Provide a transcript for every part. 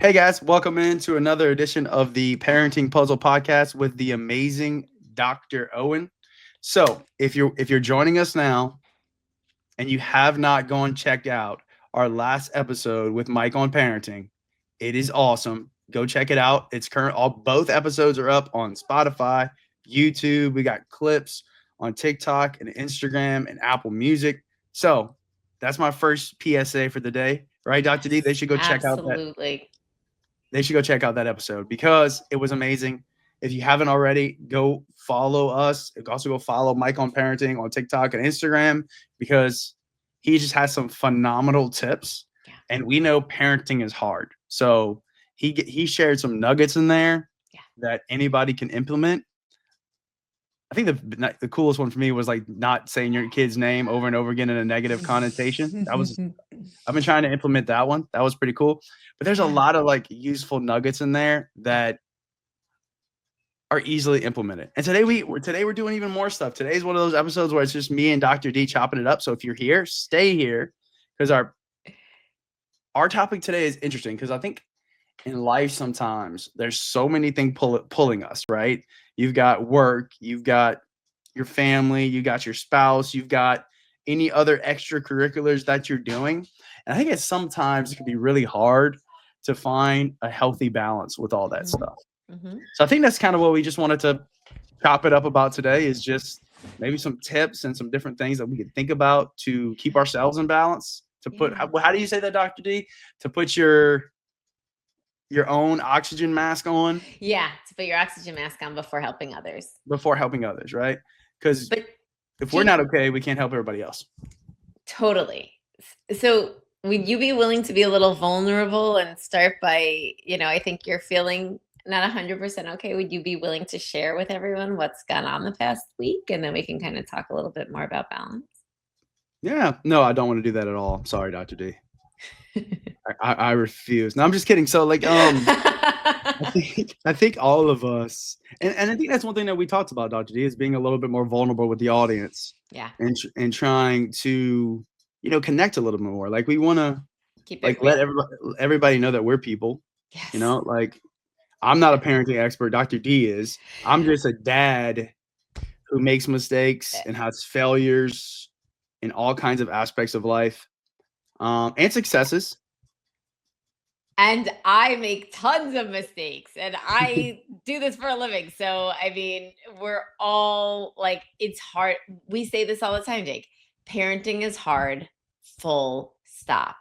Hey guys, welcome into another edition of the Parenting Puzzle Podcast with the amazing Dr. Owen. So, if you're joining us now and you have not gone checked out our last episode with Mike on parenting, it is awesome. Go check it out. It's current all both episodes are up on Spotify, YouTube. We got clips on TikTok and Instagram and Apple Music. So, that's my first PSA for the day. Right, Dr. D? Yes, absolutely. They should go check out that episode because it was amazing. If you haven't already, go follow us. Also, go follow Mike on Parenting on TikTok and Instagram because he just has some phenomenal tips. Yeah. And we know parenting is hard, so he shared some nuggets in there Yeah. that anybody can implement. I think the coolest one for me was like not saying your kid's name over and over again in a negative connotation. I've been trying to implement that one. That was pretty cool. But there's a Yeah. lot of like useful nuggets in there that are easily implemented. And today we're doing even more stuff. Today's one of those episodes where it's just me and Dr. D chopping it up. So if you're here, stay here because our topic today is interesting because I think in life sometimes there's so many things pulling us, right? You've got work, you've got your family, you got your spouse, you've got any other extracurriculars that you're doing. And I think sometimes it can be really hard to find a healthy balance with all that Mhm. stuff. Mhm. So I think that's kind of what we just wanted to chop it up about today is just maybe some tips and some different things that we could think about to keep ourselves in balance. To put Yeah. how do you say that, Dr. D? To put your own oxygen mask on Yeah, to put your oxygen mask on before helping others. before helping others, right? Because But if we're Jake, not okay, we can't help everybody else. totally. So, would you be willing to be a little vulnerable and start by, I think you're feeling not 100% okay. Would you be willing to share with everyone what's gone on the past week? And then we can kind of talk a little bit more about balance. Yeah, no, I don't want to do that at all. Sorry, Dr. D. I refuse. No, I'm just kidding. So like I think all of us and I think that's one thing that we talked about, Dr. D, is being a little bit more vulnerable with the audience Yeah. and trying to, connect a little bit more. Like we want to Keep like it let real. everybody know that we're people, Yes. like I'm not a parenting expert, Dr. D is. I'm just a dad who makes mistakes and has failures in all kinds of aspects of life. And successes. And I make tons of mistakes and I do this for a living. So, I mean, we're all like, it's hard. We say this all the time, Jake. Parenting is hard, full stop.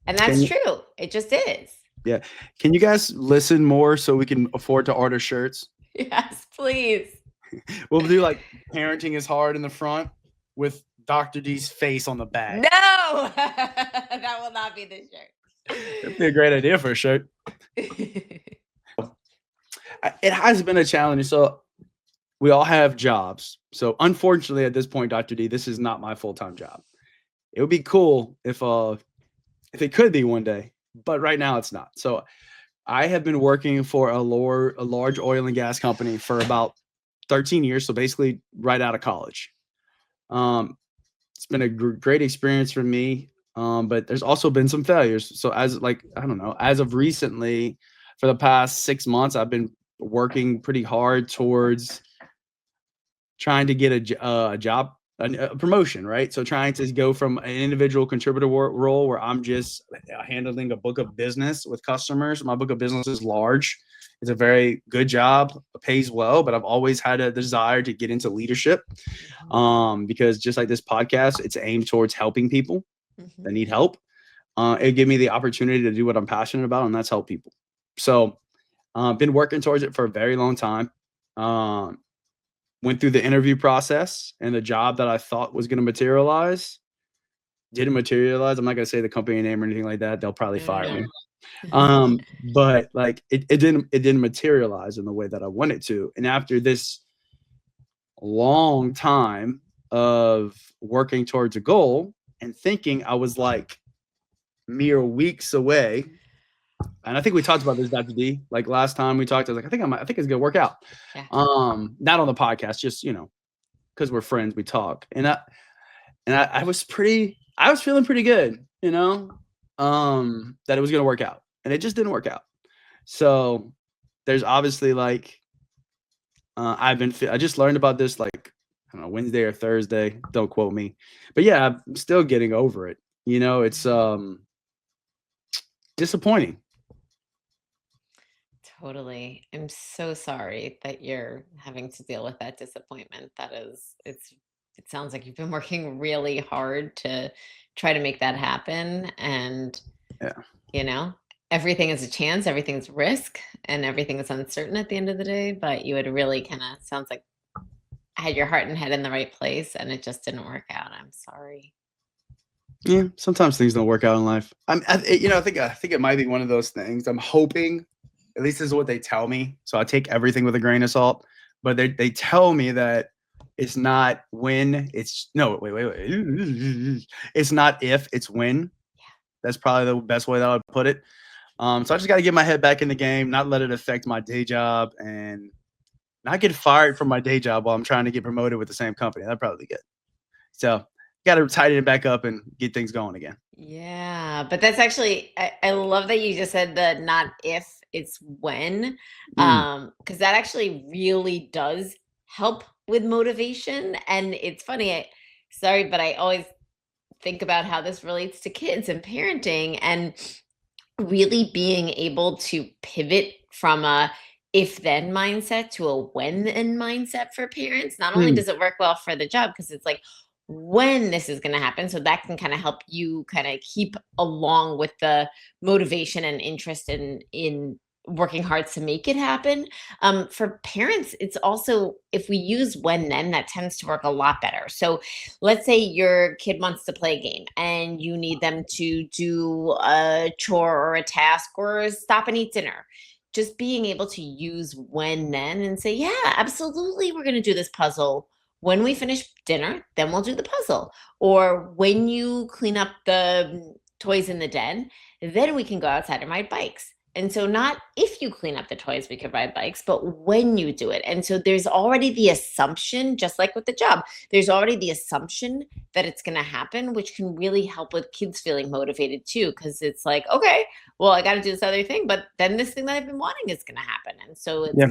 And Can that's you, true. It just is. yeah. Can you guys listen more so we can afford to order shirts? Yes, please. We'll do like parenting is hard in the front with Dr. D's face on the back. No, that will not be the That'd be a great idea for a shirt. shirt. It has been a challenge. So we all have jobs. So unfortunately, at this point, Dr. D, this is not my full-time job. It would be cool if it could be one day, but right now it's not. So I have been working for a large oil and gas company for about 13 years. So basically, right out of college. Um, it's been a great experience for me, but there's also been some failures. So as like I don't know, as of recently, for the past 6 months, I've been working pretty hard towards trying to get a job, a promotion, right? So trying to go from an individual contributor role where I'm just handling a book of business with customers. My book of business is large. It's a very good job, pays well, but I've always had a desire to get into leadership because just like this podcast, it's aimed towards helping people that need help. It gave me the opportunity to do what I'm passionate about, and that's help people. So been working towards it for a very long time. Went through the interview process, and the job that I thought was going to materialize didn't materialize. I'm not going to say the company name or anything like that. They'll probably fire me. But like it didn't materialize in the way that I wanted to. And after this long time of working towards a goal and thinking I was like mere weeks away, and I think we talked about this, Dr. D. Like last time we talked, I was like, I think it's gonna work out. Yeah. Not on the podcast, just because we're friends, we talk. I was feeling pretty good, that it was gonna work out. And it just didn't work out. So there's obviously like I just learned about this like I don't know Wednesday or Thursday. Don't quote me, but yeah, I'm still getting over it. It's disappointing. Totally. I'm so sorry that you're having to deal with that disappointment. It sounds like you've been working really hard to try to make that happen. And, Yeah. you know, everything is a chance, everything's risk, and everything is uncertain at the end of the day. But you had really kind of sounds like had your heart and head in the right place and it just didn't work out. I'm sorry. Yeah, sometimes things don't work out in life. I think it might be one of those things. I'm hoping, at least this is what they tell me. So I take everything with a grain of salt. But they tell me that it's not when. It's no, wait. It's not if, it's when. That's probably the best way that I would put it. So I just got to get my head back in the game, not let it affect my day job, and not get fired from my day job while I'm trying to get promoted with the same company. That'd probably be good. So got to tighten it back up and get things going again. Yeah, but that's actually I love that you just said the not if, it's when. Because that actually really does help with motivation. And it's funny, sorry, but I always think about how this relates to kids and parenting and really being able to pivot from a if then mindset to a when then mindset for parents. Not only Mm. does it work well for the job because it's like when this is going to happen, so that can kind of help you kind of keep along with the motivation and interest in working hard to make it happen. For parents, it's also if we use when then, that tends to work a lot better. So let's say your kid wants to play a game and you need them to do a chore or a task or stop and eat dinner. Just being able to use when then and say, yeah, absolutely, we're going to do this puzzle. When we finish dinner, then we'll do the puzzle. Or when you clean up the toys in the den, then we can go outside and ride bikes. And so, not if you clean up the toys, we could ride bikes, but when you do it. And so, there's already the assumption, just like with the job, there's already the assumption that it's going to happen, which can really help with kids feeling motivated too. Cause it's like, okay, well, I got to do this other thing, but then this thing that I've been wanting is going to happen. And so, it's Yeah.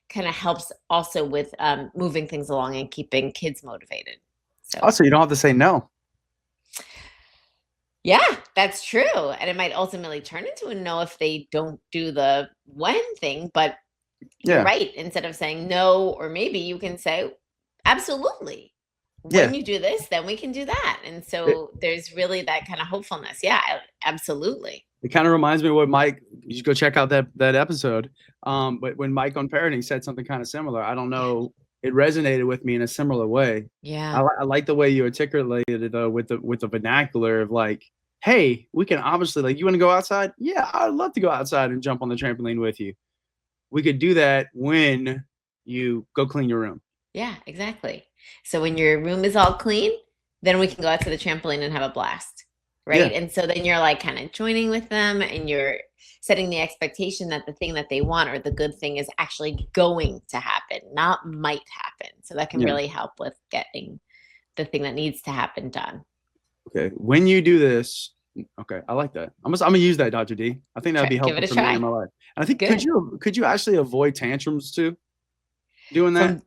kind of helps also with moving things along and keeping kids motivated. So Also, you don't have to say no. yeah, that's true. And it might ultimately turn into a no if they don't do the when thing. But you're Yeah. right. Instead of saying no, or maybe you can say, absolutely. Yeah. When you do this, then we can do that. And so there's really that kind of hopefulness. Yeah, absolutely. It kind of reminds me of what Mike, you should go check out that episode. But when Mike on parenting said something kind of similar, I don't know, it resonated with me in a similar way. Yeah. I like the way you articulated it with the vernacular of like, hey, we can obviously like, you want to go outside? Yeah, I'd love to go outside and jump on the trampoline with you. We could do that when you go clean your room. Yeah, exactly. So when your room is all clean, then we can go out to the trampoline and have a blast. Right. Yeah. And so then you're like kind of joining with them and you're setting the expectation that the thing that they want or the good thing is actually going to happen, not might happen. So that can really help with getting the thing that needs to happen done. Okay. When you do this, okay, I like that. I'm gonna use that, Dr. D. I think that'd be helpful for me in my life. And I think could you actually avoid tantrums too? Doing that?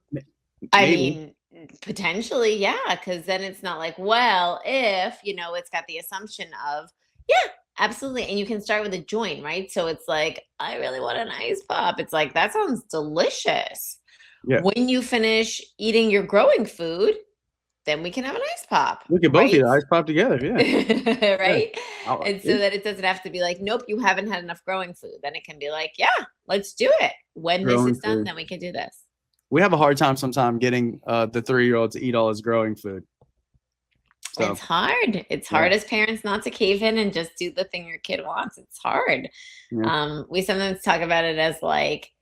I mean, potentially, yeah, because then it's not like, well, if, it's got the assumption of, yeah, absolutely. And you can start with a join, right? So it's like, I really want an ice pop. It's like, that sounds delicious. Yeah. When you finish eating your growing food, then we can have an ice pop. We could both eat an ice pop together, yeah. Right? Yeah. And so that it doesn't have to be like, nope, you haven't had enough growing food. Then it can be like, yeah, let's do it. When this is done, then we can do this. We have a hard time sometimes getting the 3-year-old to eat all his growing food. So, it's hard. It's hard as parents not to cave in and just do the thing your kid wants. It's hard. Yeah. We sometimes talk about it as like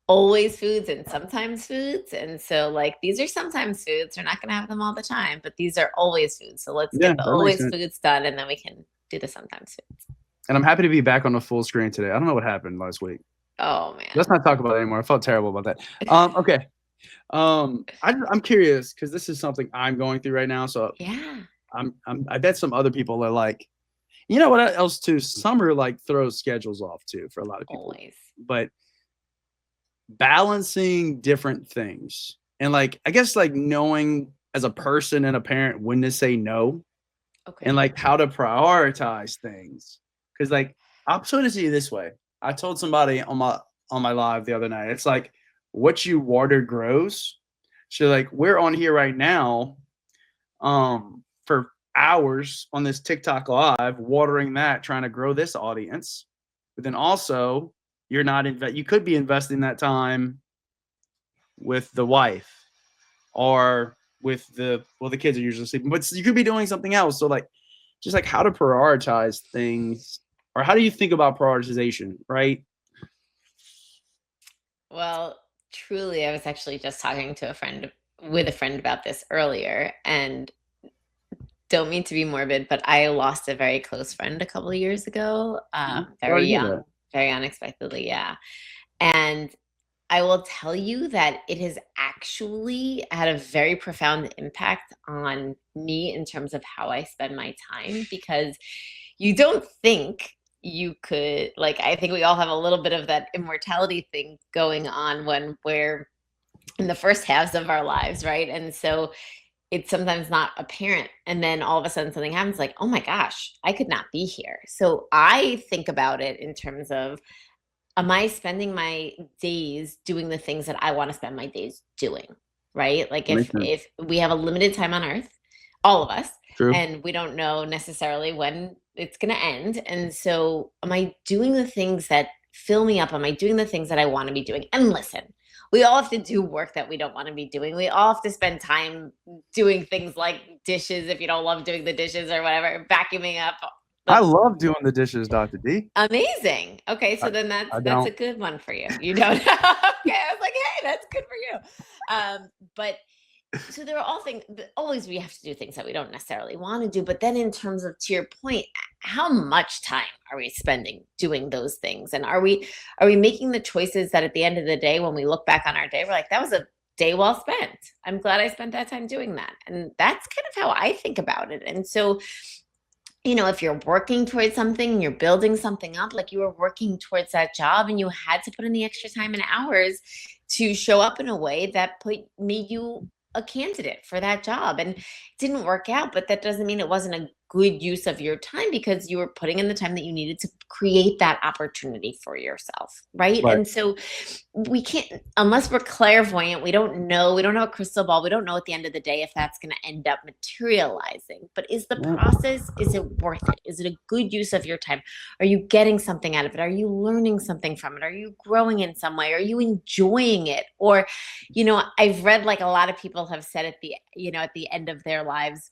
always foods and sometimes foods. And so like these are sometimes foods. We're not going to have them all the time, but these are always foods. So let's get the always foods done and then we can do the sometimes foods. And I'm happy to be back on the full screen today. I don't know what happened last week. Oh man. Let's not talk about it anymore. I felt terrible about that. Okay. I'm curious because this is something I'm going through right now. So yeah, I bet some other people are like, You know what else too? Summer like throws schedules off too for a lot of people. Always. But balancing different things and like I guess like knowing as a person and a parent when to say no Okay. and like how to prioritize things. Because like I'll put it to you this way. I told somebody on my live the other night, it's like what you water grows. So like we're on here right now for hours on this TikTok live, watering that, trying to grow this audience. But then also you're not you could be investing that time with the wife or with the kids are usually sleeping, but you could be doing something else. So like just like how to prioritize things, or how do you think about prioritization, right? Well, truly, I was actually just talking to a friend about this earlier, and don't mean to be morbid, but I lost a very close friend a couple of years ago, very young, very unexpectedly, yeah. And I will tell you that it has actually had a very profound impact on me in terms of how I spend my time, because you don't think you could, like, I think we all have a little bit of that immortality thing going on when we're in the first halves of our lives, right? And so it's sometimes not apparent. And then all of a sudden something happens like, oh my gosh, I could not be here. So I think about it in terms of, am I spending my days doing the things that I want to spend my days doing? Right? Like if we have a limited time on earth, all of us, True. And we don't know necessarily when it's going to end. And so am I doing the things that fill me up? Am I doing the things that I want to be doing? And listen, we all have to do work that we don't want to be doing. We all have to spend time doing things like dishes if you don't love doing the dishes or whatever, vacuuming up. I love doing the dishes, Dr. D. Amazing. Okay, so then that's a good one for you. You don't. Okay, I was like, hey, that's good for you. But so there are all things. Always, we have to do things that we don't necessarily want to do. But then, in terms of, to your point, how much time are we spending doing those things? And are we making the choices that at the end of the day, when we look back on our day, we're like, that was a day well spent. I'm glad I spent that time doing that. And that's kind of how I think about it. And so, you know, if you're working towards something, you're building something up, like you were working towards that job and you had to put in the extra time and hours to show up in a way that made you a candidate for that job, and it didn't work out, but that doesn't mean it wasn't a good use of your time, because you were putting in the time that you needed to create that opportunity for yourself, right? And so we can't, unless we're clairvoyant, we don't know, we don't have a crystal ball, we don't know at the end of the day if that's going to end up materializing. But is the process, is it worth it? Is it a good use of your time? Are you getting something out of it? Are you learning something from it? Are you growing in some way? Are you enjoying it? Or, you know, I've read, like, a lot of people have said at the, you know, at the end of their lives,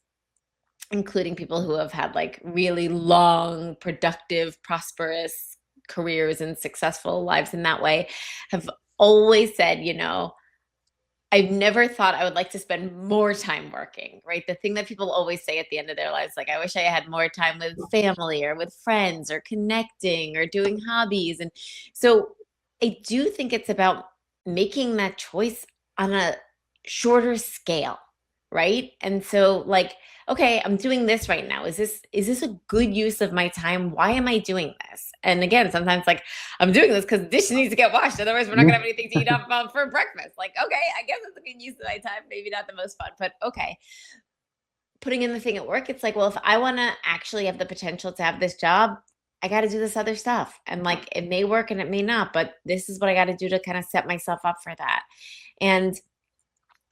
including people who have had like really long, productive, prosperous careers and successful lives in that way, have always said, you know, I've never thought I would like to spend more time working, right? The thing that people always say at the end of their lives, like, I wish I had more time with family or with friends or connecting or doing hobbies. And so I do think it's about making that choice on a shorter scale, right? And so, like, okay, I'm doing this right now. Is this a good use of my time? Why am I doing this? And again, sometimes, like, I'm doing this because the dish needs to get washed. Otherwise, we're not gonna have anything to eat up for breakfast. Like, okay, I guess it's a good use of my time. Maybe not the most fun, but okay. Putting in the thing at work, it's like, well, if I want to actually have the potential to have this job, I got to do this other stuff. And like, it may work and it may not, but this is what I got to do to kind of set myself up for that. And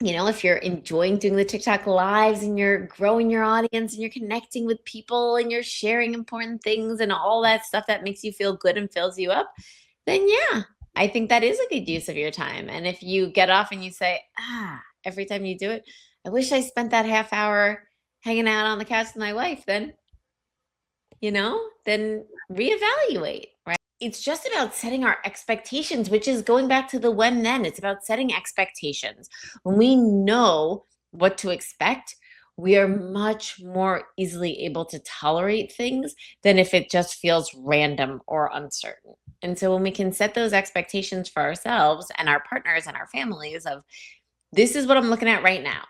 you know, if you're enjoying doing the TikTok lives and you're growing your audience and you're connecting with people and you're sharing important things and all that stuff that makes you feel good and fills you up, then yeah, I think that is a good use of your time. And if you get off and you say, every time you do it, I wish I spent that half hour hanging out on the couch with my wife, then, you know, then reevaluate, right? It's just about setting our expectations, which is going back to the when then. It's about setting expectations. When we know what to expect, we are much more easily able to tolerate things than if it just feels random or uncertain. And so when we can set those expectations for ourselves and our partners and our families of, this is what I'm looking at right now.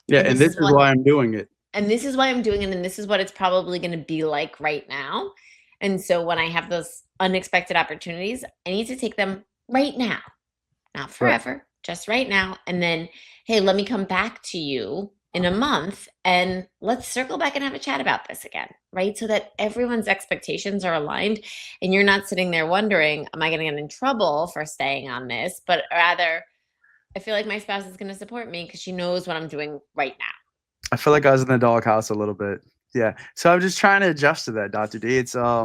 Yeah, and this is why I'm doing it. and this is why I'm doing it, and this is what it's probably going to be like right now. And so when I have those unexpected opportunities, I need to take them right now, not Right. forever, just right now. And then, hey, let me come back to you in a month and let's circle back and have a chat about this again, right? So that everyone's expectations are aligned and you're not sitting there wondering, am I going to get in trouble for staying on this? But rather, I feel like my spouse is going to support me because she knows what I'm doing right now. I feel like I was in the doghouse a little bit. Yeah. So I'm just trying to adjust to that, Dr. D. It's I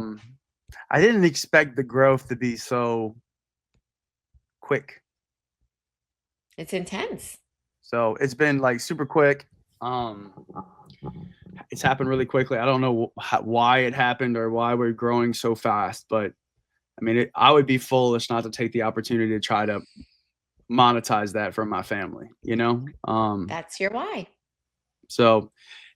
didn't expect the growth to be so quick. It's intense. So it's been like super quick. It's happened really quickly. I don't know why it happened or why we're growing so fast, but I mean, I would be foolish not to take the opportunity to try to monetize that for my family, you know? That's your why. So,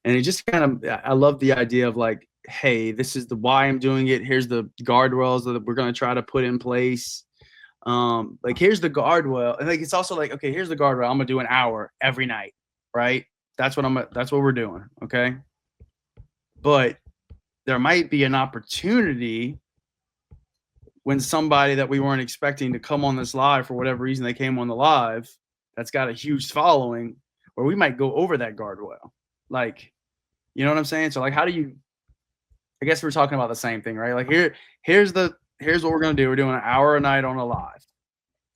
and it just kind of, I love the idea of like, hey, this is the why I'm doing it. Here's the guardrails that we're going to try to put in place. Like here's the guardrail. And like, it's also like, okay, here's the guardrail. I'm going to do an hour every night, right? That's what we're doing. Okay. But there might be an opportunity when somebody that we weren't expecting to come on this live for whatever reason they came on the live that's got a huge following, or we might go over that guardrail. Like, you know what I'm saying? So like, how do you, I guess we're talking about the same thing, right? Like here's what we're going to do. We're doing an hour a night on a live.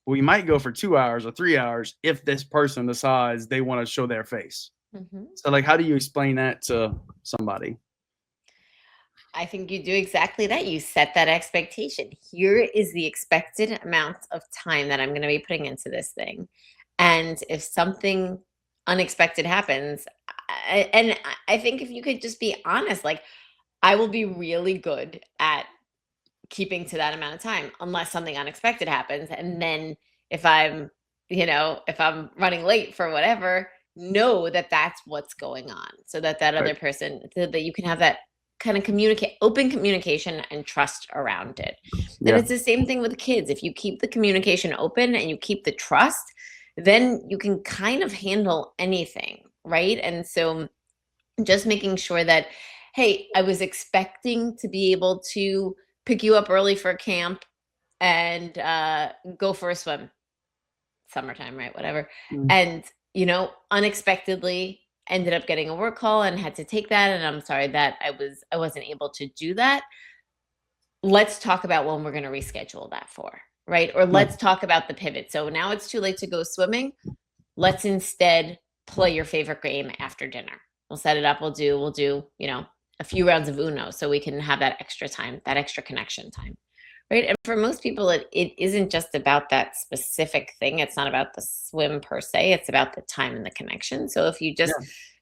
We might go for 2 hours or 3 hours if this person decides they want to show their face. Mm-hmm. So like, how do you explain that to somebody? I think you do exactly that. You set that expectation. Here is the expected amount of time that I'm going to be putting into this thing. And if something unexpected happens, and I think if you could just be honest, like I will be really good at keeping to that amount of time unless something unexpected happens. And then if I'm running late for whatever, know that that's what's going on so that other person, so that you can have that kind of open communication and trust around it. Yeah. And it's the same thing with kids. If you keep the communication open and you keep the trust, then you can kind of handle anything, right? And so just making sure that, hey, I was expecting to be able to pick you up early for camp and go for a swim. Summertime, right? Whatever. Mm. And, unexpectedly ended up getting a work call and had to take that. And I'm sorry that I wasn't able to do that. Let's talk about when we're going to reschedule that for, right? Or let's talk about the pivot. So now it's too late to go swimming. Let's instead play your favorite game after dinner. We'll set it up. We'll do, a few rounds of Uno so we can have that extra time, that extra connection time. Right. And for most people, it isn't just about that specific thing. It's not about the swim per se. It's about the time and the connection. So if you just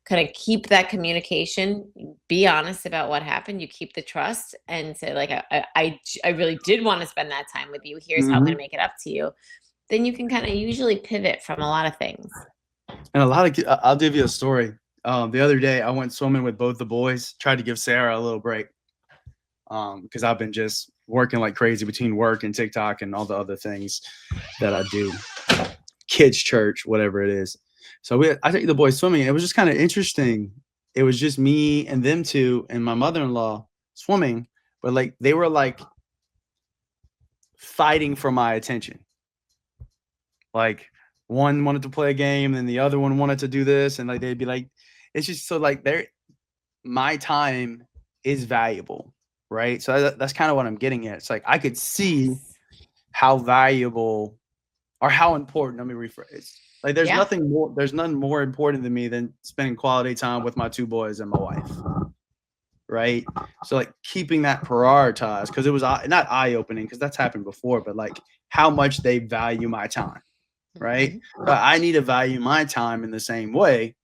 kind of keep that communication, be honest about what happened, you keep the trust and say, like, I really did want to spend that time with you. Here's how I'm going to make it up to you. Then you can kind of usually pivot from a lot of things. And I'll give you a story. The other day I went swimming with both the boys, tried to give Sarah a little break. Because I've been just working like crazy between work and TikTok and all the other things that I do, kids church, whatever it is. So I took the boys swimming. And it was just kind of interesting. It was just me and them two and my mother-in-law swimming, but like they were like fighting for my attention. Like one wanted to play a game and the other one wanted to do this, and like they'd be like, it's just so like my time is valuable. Right. So that's kind of what I'm getting at. It's like I could see how valuable or how important, let me rephrase. Like there's nothing more important to me than spending quality time with my two boys and my wife. Right. So like keeping that prioritized, because it was not eye-opening because that's happened before, but like how much they value my time. Right. But I need to value my time in the same way.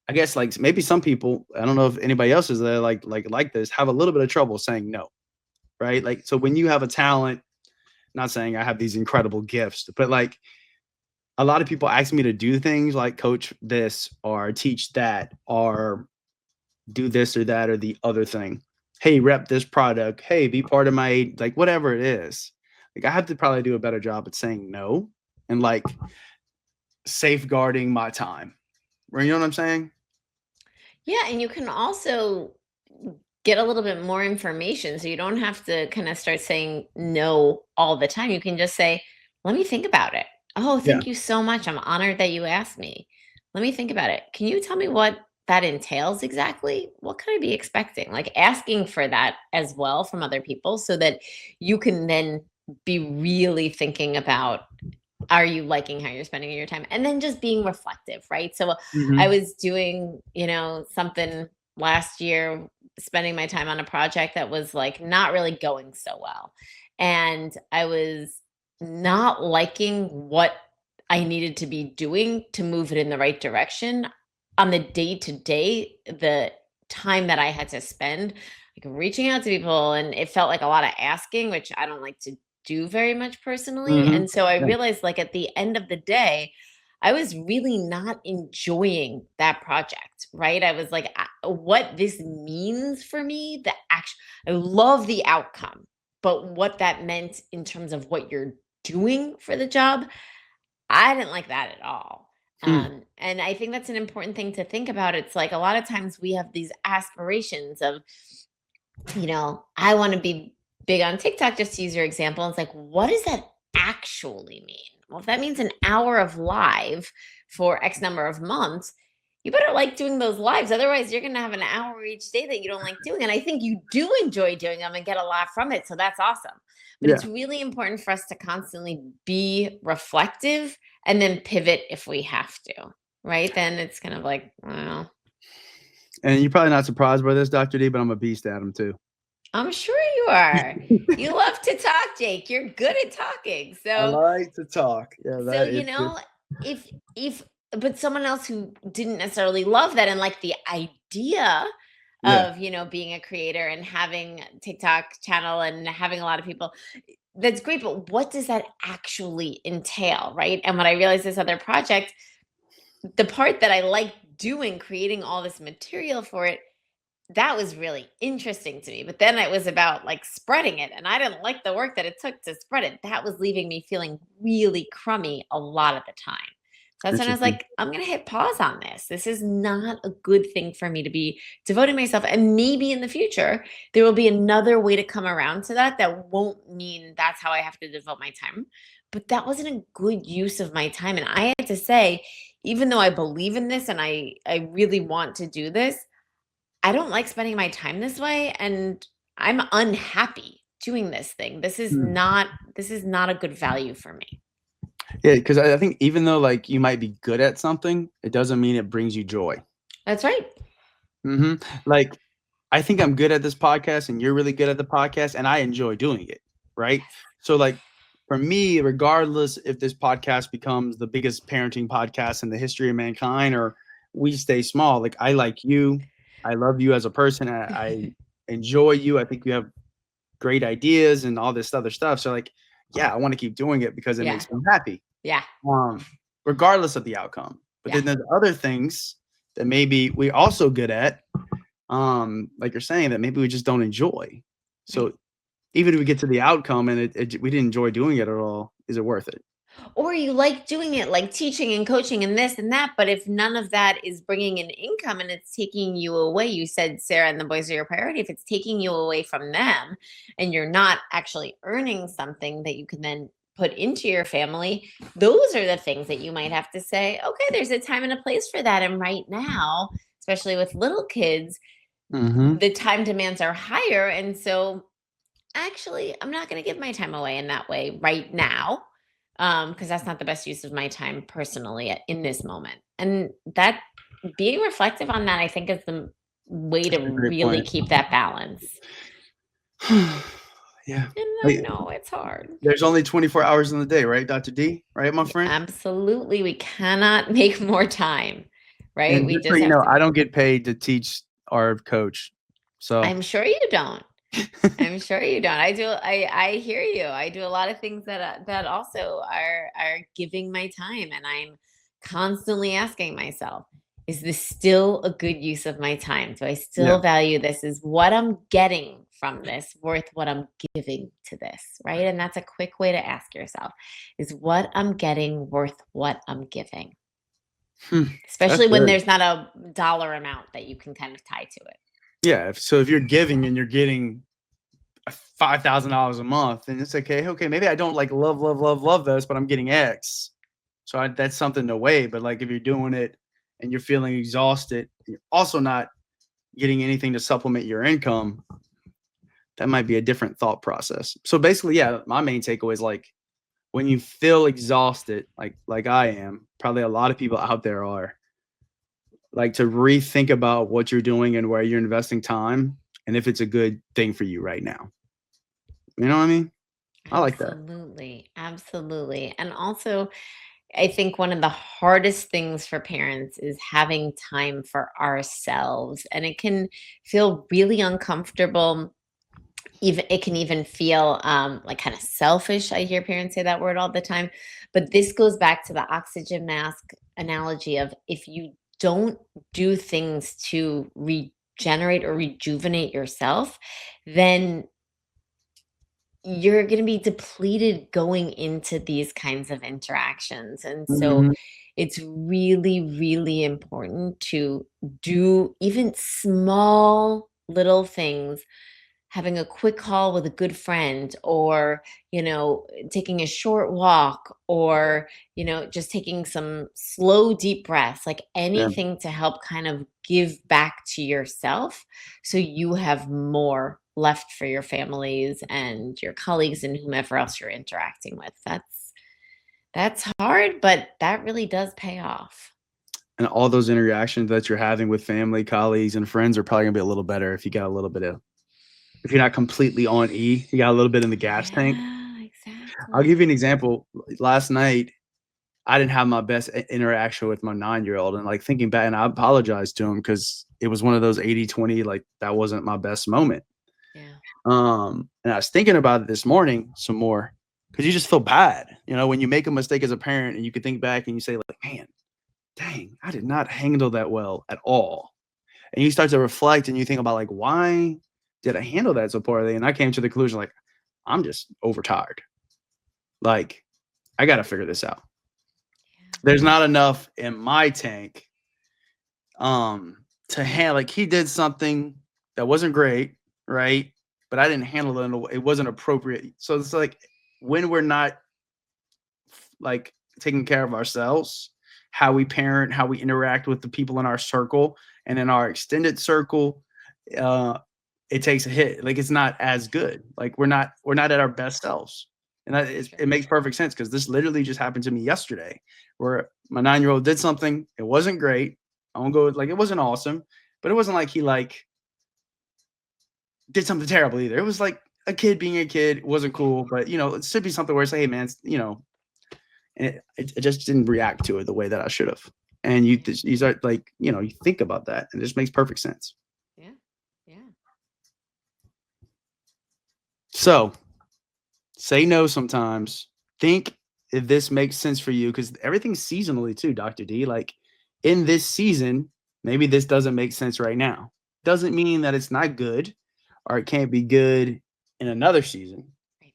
I guess like maybe some people, I don't know if anybody else is there like this, have a little bit of trouble saying no, right? Like, so when you have a talent, not saying I have these incredible gifts, but like a lot of people ask me to do things like coach this or teach that or do this or that or the other thing. Hey, rep this product. Hey, be part of my, like whatever it is. Like I have to probably do a better job at saying no and like safeguarding my time. You know what I'm saying? Yeah, and you can also get a little bit more information so you don't have to kind of start saying no all the time. You can just say, "Let me think about it." "Oh, Yeah. thank you so much. I'm honored that you asked me. Let me think about it. Can you tell me what that entails exactly? What could I be expecting?" Like asking for that as well from other people so that you can then be really thinking about, are you liking how you're spending your time? And then just being reflective, right? So I Hmm. was doing, something last year, spending my time on a project that was like not really going so well. And I was not liking what I needed to be doing to move it in the right direction on the day to day, the time that I had to spend like reaching out to people, and it felt like a lot of asking, which I don't like to do very much personally. Hmm. And so I Yeah. realized, like, at the end of the day, I was really not enjoying that project, right? I was like, what this means for me, the action, I love the outcome, but what that meant in terms of what you're doing for the job, I didn't like that at all. Hmm. And I think that's an important thing to think about. It's like a lot of times we have these aspirations of, I want to be big on TikTok, just to use your example. It's like, what does that actually mean? Well, if that means an hour of live for X number of months, you better like doing those lives. Otherwise, you're going to have an hour each day that you don't like doing. And I think you do enjoy doing them and get a lot from it. So that's awesome. But it's Yeah. really important for us to constantly be reflective and then pivot if we have to, right? Then it's kind of like, well, And you're probably not surprised by this, Dr. D, but I'm a beast at them too. I'm sure you are. You love to talk, Jake. You're good at talking. I So like to talk. Yeah, so that is good. if if but someone else who didn't necessarily love that and like the idea Yeah. of, being a creator and having a TikTok channel and having a lot of people, that's great, but what does that actually entail, right? And when I realized this other project, the part that I liked doing, creating all this material for it, that was really interesting to me. But then it was about like spreading it. And I didn't like the work that it took to spread it. That was leaving me feeling really crummy a lot of the time. So that's when I was Interesting. like, I'm going to hit pause on this. This is not a good thing for me to be devoting myself. And maybe in the future, there will be another way to come around to that that won't mean that's how I have to devote my time. But that wasn't a good use of my time. And I had to say, even though I believe in this and I really want to do this, I don't like spending my time this way, and I'm unhappy doing this thing. Hmm. This is not a good value for me. Yeah, because I think even though like you might be good at something, it doesn't mean it brings you joy. That's right. Hmm. Like I think I'm good at this podcast and you're really good at the podcast and I enjoy doing it, right? Yes. So like for me, regardless if this podcast becomes the biggest parenting podcast in the history of mankind or we stay small, like I like you, I love you as a person, I enjoy you. I think you have great ideas and all this other stuff. So like, yeah, I want to keep doing it because it Yeah. makes me happy, Yeah. um, regardless of the outcome. But Yeah. then there's other things that maybe we're also good at, like you're saying, that maybe we just don't enjoy. Right. So even if we get to the outcome and we didn't enjoy doing it at all, is it worth it? Or you like doing it, like teaching and coaching and this and that, but if none of that is bringing in income and it's taking you away, you said Sarah and the boys are your priority. If it's taking you away from them and you're not actually earning something that you can then put into your family, those are the things that you might have to say, okay, there's a time and a place for that. And right now, especially with little kids, Hmm. the time demands are higher. And so actually, I'm not going to give my time away in that way right now, because that's not the best use of my time personally in this moment. And that, being reflective on that, I think, is the way to That's a great really point. keep that balance. Yeah. And I Like, know it's hard. there's only 24 hours in the day, right, Dr. D? Right, my friend? Absolutely. We cannot make more time, right? And We just so just you have know, to. I don't get paid to teach our coach. So I'm sure you don't. I'm sure you don't. I hear you. I do a lot of things that also are giving my time, and I'm constantly asking myself, is this still a good use of my time? Do I yeah. still value this? Is what I'm getting from this worth what I'm giving to this, right? And that's a quick way to ask yourself, is what I'm getting worth what I'm giving? Hmm, that's especially when good. there's not a dollar amount that you can kind of tie to it. Yeah. So if you're giving and you're getting $5,000 a month, and it's okay. Okay, maybe I don't like love this, but I'm getting X, so that's something to weigh. But like if you're doing it and you're feeling exhausted, you're also not getting anything to supplement your income. That might be a different thought process. So basically, yeah, my main takeaway is like when you feel exhausted, like I am, probably a lot of people out there are, like to rethink about what you're doing and where you're investing time and if it's a good thing for you right now. You know what I mean? I like that. Absolutely. Absolutely. And also, I think one of the hardest things for parents is having time for ourselves. And it can feel really uncomfortable. Even it can even feel like kind of selfish. I hear parents say that word all the time. But this goes back to the oxygen mask analogy of if you don't do things to regenerate or rejuvenate yourself, then you're going to be depleted going into these kinds of interactions. And so Mhm. it's really, really important to do even small little things, having a quick call with a good friend, or, taking a short walk, or, just taking some slow, deep breaths, like Yeah. anything to help kind of give back to yourself so you have more left for your families and your colleagues and whomever else you're interacting with. That's hard, but that really does pay off. And all those interactions that you're having with family, colleagues, and friends are probably gonna be a little better if you got a little bit of if you're not completely on E, you got a little bit in the gas tank. Yeah, I'll give you an exactly. example. Last night, I didn't have my best interaction with my 9-year-old, and like thinking back, and I apologized to him because it was one of those 80-20, like that wasn't my best moment. Yeah. And I was thinking about it this morning some more because you just feel bad, when you make a mistake as a parent and you can think back and you say, like, man, dang, I did not handle that well at all. And you start to reflect and you think about like, why did I handle that so poorly? And I came to the conclusion, like, I'm just overtired. Like, I got to figure this out. Yeah. There's not enough in my tank to handle. Like, he did something that wasn't great, right? But I didn't handle it in a way, it wasn't appropriate. So it's like when we're not like taking care of ourselves, how we parent, how we interact with the people in our circle and in our extended circle, uh, it takes a hit. Like it's not as good. Like we're not at our best selves. And Sure. it makes perfect sense because this literally just happened to me yesterday where my 9-year-old did something. It wasn't great. I won't go like it wasn't awesome, but it wasn't like he like did something terrible either. It was like a kid being a kid. It wasn't Yeah. cool, but it should be something where it's like, hey man, and it just didn't react to it the way that I should have. And Yeah. you start like, you think about that and it just makes perfect sense. Yeah. Yeah. So say no sometimes. Think if this makes sense for you because everything's seasonally too, Dr. D. Like in this season, maybe this doesn't make sense right now. Doesn't mean that it's not good or it can't be good in another season. Right.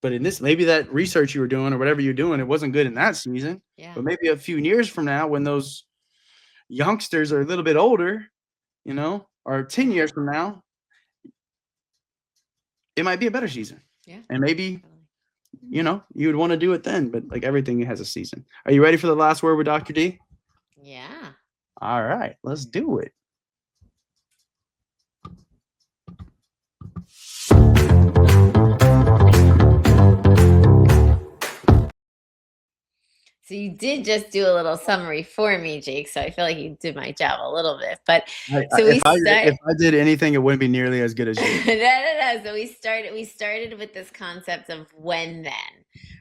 But in this, maybe that research you were doing or whatever you're doing, it wasn't good in that season. Yeah. But maybe a few years from now, when those youngsters are a little bit older, or 10 Yeah. years from now, it might be a better season. Yeah. And maybe, Totally. you would want to do it then, but like everything has a season. Are you ready for the last word with Dr. D? Yeah. All right, let's do it. So you did just do a little summary for me, Jake. So I feel like you did my job a little bit. But so we start If I did anything, it wouldn't be nearly as good as you. no. So we started with this concept of when then,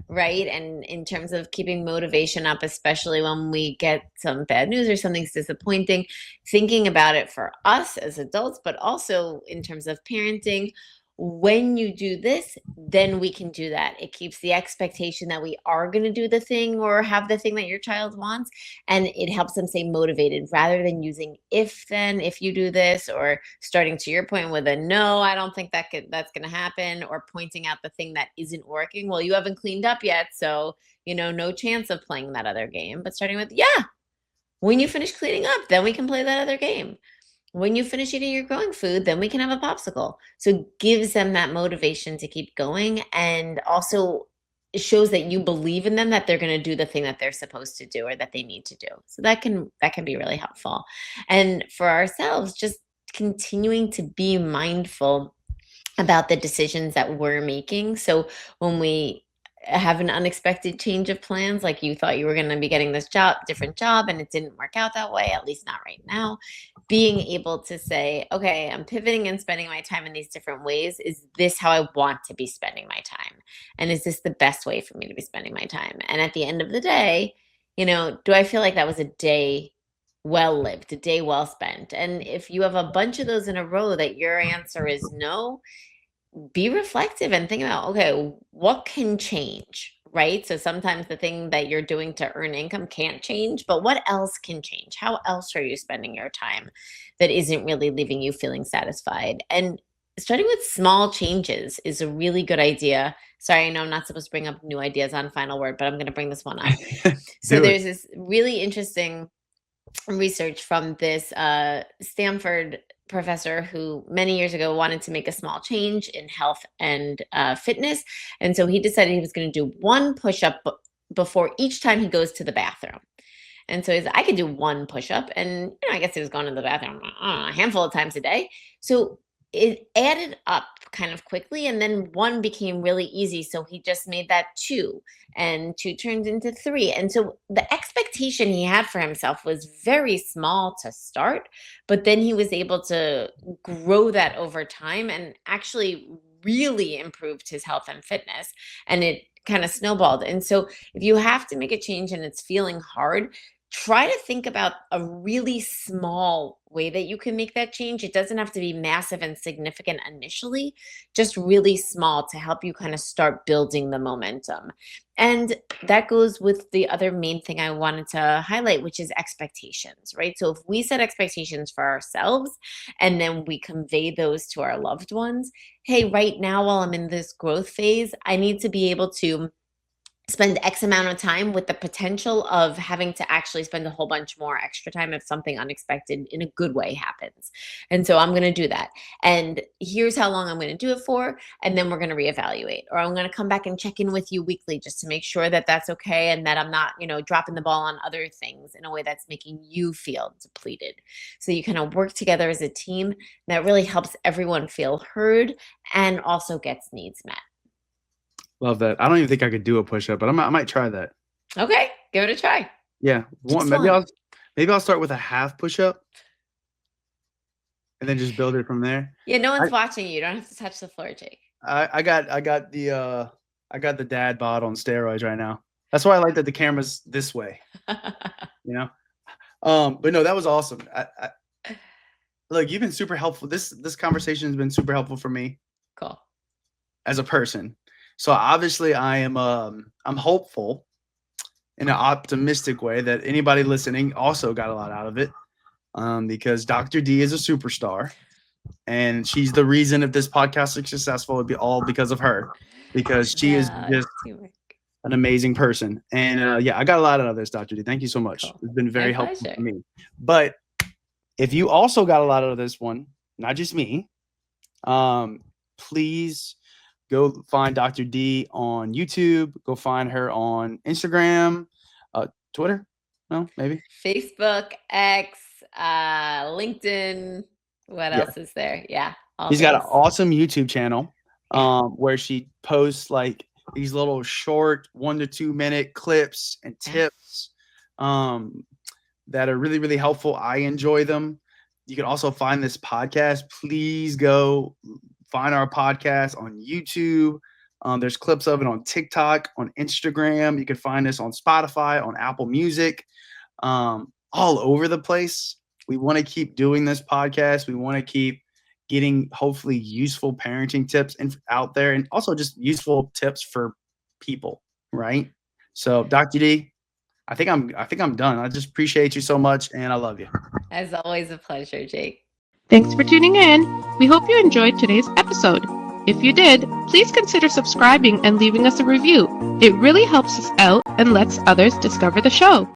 right? And in terms of keeping motivation up, especially when we get some bad news or something's disappointing, thinking about it for us as adults, but also in terms of parenting. When you do this, then we can do that. It keeps the expectation that we are going to do the thing or have the thing that your child wants. And it helps them stay motivated rather than using if then, if you do this, or starting to your point with a no, I don't think that's going to happen, or pointing out the thing that isn't working. Well, you haven't cleaned up yet. So, no chance of playing that other game. But starting with, yeah, When you finish cleaning up, then we can play that other game. When you finish eating your growing food, then we can have a popsicle. So it gives them that motivation to keep going, and also it shows that you believe in them, that they're going to do the thing that they're supposed to do or that they need to do. So that can be really helpful. And for ourselves, just continuing to be mindful about the decisions that we're making. So when we have an unexpected change of plans, like you thought you were going to be getting this different job, and it didn't work out that way, at least not right now, being able to say, okay, I'm pivoting and spending my time in these different ways. Is this how I want to be spending my time? And is this the best way for me to be spending my time? And at the end of the day, do I feel like that was a day well lived, a day well spent? And if you have a bunch of those in a row that your answer is no, be reflective and think about, okay, what can change, right? So sometimes the thing that you're doing to earn income can't change, but what else can change? How else are you spending your time that isn't really leaving you feeling satisfied? And starting with small changes is a really good idea. Sorry, I know I'm not supposed to bring up new ideas on Final Word, but I'm going to bring this one up. So there's this really interesting research from this Stanford professor who many years ago wanted to make a small change in health and fitness. And so he decided he was going to do one push-up before each time he goes to the bathroom. And so he's I could do one push-up. And I guess he was going to the bathroom a handful of times a day. So it added up kind of quickly, and then one became really easy. So he just made that two, and two turned into three. And so the expectation he had for himself was very small to start, but then he was able to grow that over time and actually really improved his health and fitness. And it kind of snowballed. And so if you have to make a change and it's feeling hard, try to think about a really small way that you can make that change. It doesn't have to be massive and significant initially, just really small to help you kind of start building the momentum. And that goes with the other main thing I wanted to highlight, which is expectations, right? So if we set expectations for ourselves and then we convey those to our loved ones, hey, right now, while I'm in this growth phase, I need to be able to spend X amount of time with the potential of having to actually spend a whole bunch more extra time if something unexpected in a good way happens. And so I'm going to do that. And here's how long I'm going to do it for. And then we're going to reevaluate, or I'm going to come back and check in with you weekly just to make sure that that's okay. And that I'm not, dropping the ball on other things in a way that's making you feel depleted. So you kind of work together as a team. That really helps everyone feel heard and also gets needs met. Love that. I don't even think I could do a push-up, but I might try that. Okay, give it a try. Yeah, maybe I'll start with a half push-up, and then just build it from there. Yeah, no one's watching you. You don't have to touch the floor, Jake. I got the dad bod on steroids right now. That's why I like that the camera's this way. But no, that was awesome. Look, you've been super helpful. This conversation has been super helpful for me. Cool. As a person. So obviously I'm hopeful in an optimistic way that anybody listening also got a lot out of it, because Dr. D is a superstar, and she's the reason if this podcast is successful, it'd be all because of her, because she is just an amazing person. And I got a lot out of this, Dr. D. Thank you so much. Cool. It's been very helpful for me. But if you also got a lot out of this one, not just me, please go find Dr. D on YouTube. Go find her on Instagram, Twitter. No, maybe Facebook, X, LinkedIn. What else is there? Yeah, he's got an awesome YouTube channel, where she posts like these little short 1 to 2 minute clips and tips, that are really, really helpful. I enjoy them. You can also find this podcast. Please go find our podcast on YouTube. There's clips of it on TikTok, on Instagram. You can find us on Spotify, on Apple Music, all over the place. We want to keep doing this podcast. We want to keep getting hopefully useful parenting tips out there, and also just useful tips for people, right? So, Dr. D, I think I'm done. I just appreciate you so much, and I love you. As always, a pleasure, Jake. Thanks for tuning in. We hope you enjoyed today's episode. If you did, please consider subscribing and leaving us a review. It really helps us out and lets others discover the show.